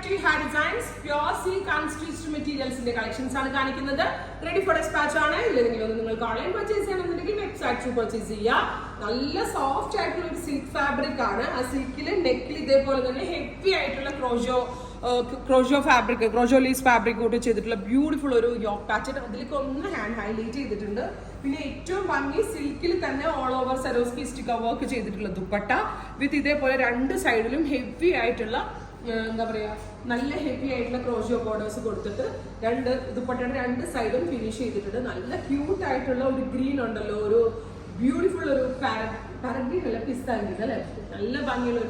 to Hair Designs. Pure silk unstitched materials in the collections are ready for dispatch. Online purchase website to purchase. Soft silk fabric. Silk neck heavy crochet fabric, crochet lace fabric beautiful yoke pattern. Hand highlight silk all over Swarovski sticker work dupatta with two side heavy heavy crochet borders dupatta side finish cute green beautiful parrot green pista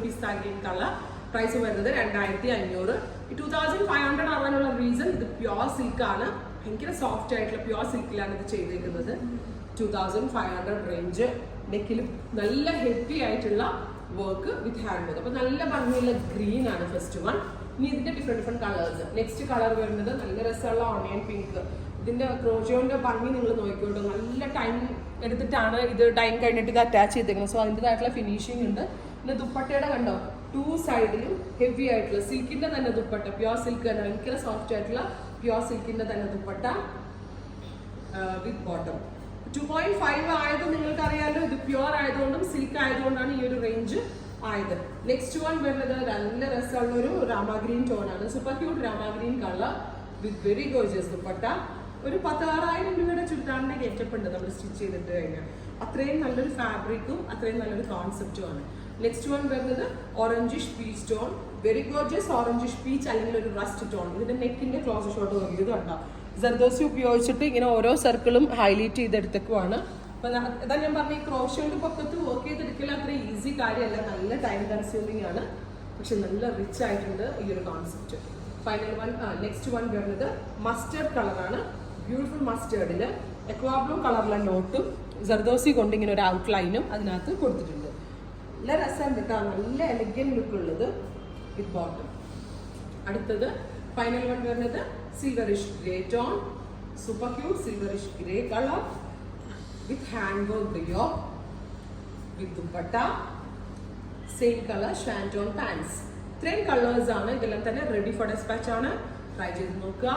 pista green color. Price is 2,500. 2,500 reason this pure silk is soft pure silk 2,500 range. Neck heavy work with handwork. Green first one. Different colors. Next color is onion pink. This crochet time attach so finishing two side heavy silk dupatta pure silk soft pure silk dupatta with bottom 2.5 ayadu ningalku ariyalo idu pure ayadondum silk ayadondana ee range ayadu. Next one varnathu nalla rasalla oru rama green tone aanu, super cute rama green color with very gorgeous dupatta. ഒരു 16,000 രൂപയുടെ ചുരിദാറിന്റെ getup ഉണ്ട് നമ്മൾ stitch ചെയ്തിട്ട് കഴിഞ്ഞാൽ. അത്രയും നല്ലൊരു ഫാബ്രിക്കും അത്രയും നല്ലൊരു കോൺസെപ്റ്റും ആണ്. നെക്സ്റ്റ് വൺ വരുന്നത് orangish peach tone, very gorgeous orangish peach അല്ലെങ്കിൽ ഒരു റസ്റ്റ് ടോൺ. ഇതിന്റെ നെക്കിന്റെ ക്ലോസ് ഷോട്ട് നോക്കിയത് കണ്ടോ, ജർദോസി ഉപയോഗിച്ചിട്ട് ഇങ്ങനെ ഓരോ സർക്കിളും ഹൈലൈറ്റ് ചെയ്തെടുത്തേക്കുവാണ്. അപ്പൊ ഇതാ ഞാൻ പറഞ്ഞ ഈ ക്രോഷോന്റെ പൊക്കത്ത് വർക്ക് ചെയ്തെടുക്കൽ അത്ര ഈസി കാര്യമല്ല, നല്ല ടൈം കൺസ്യൂമിംഗ് ആണ്, പക്ഷെ നല്ല റിച്ച് ആയിട്ടുണ്ട് ഈ ഒരു concept. Final one next one വരുന്നത് മസ്റ്റേർഡ് കളറാണ്. ബ്യൂട്ടിഫുൾ മസ്റ്റേർഡില് എക്വാ ബ്ലൂ കളറിലെ നോട്ടും ജർദോസി കൊണ്ട് ഇങ്ങനെ ഒരു ഔട്ട്ലൈനും അതിനകത്ത് കൊടുത്തിട്ടുണ്ട്. നല്ല രസം കിട്ടാൻ നല്ല എലഗന്റ് ലുക്ക് ഉള്ളത് വിത്ത് ബോട്ടം. അടുത്തത് ഫൈനൽ വൺ വരുന്നത് silverish grey tone, super cute silverish grey colour with hand work yoke with dupatta, same colour shantoon pants. ഇത്രയും കളേഴ്സ് ആണ്, ഇതെല്ലാം തന്നെ റെഡി ഫോർ ഡിസ്പാച്ച് ആണ്. ട്രൈ ചെയ്ത് നോക്കുക.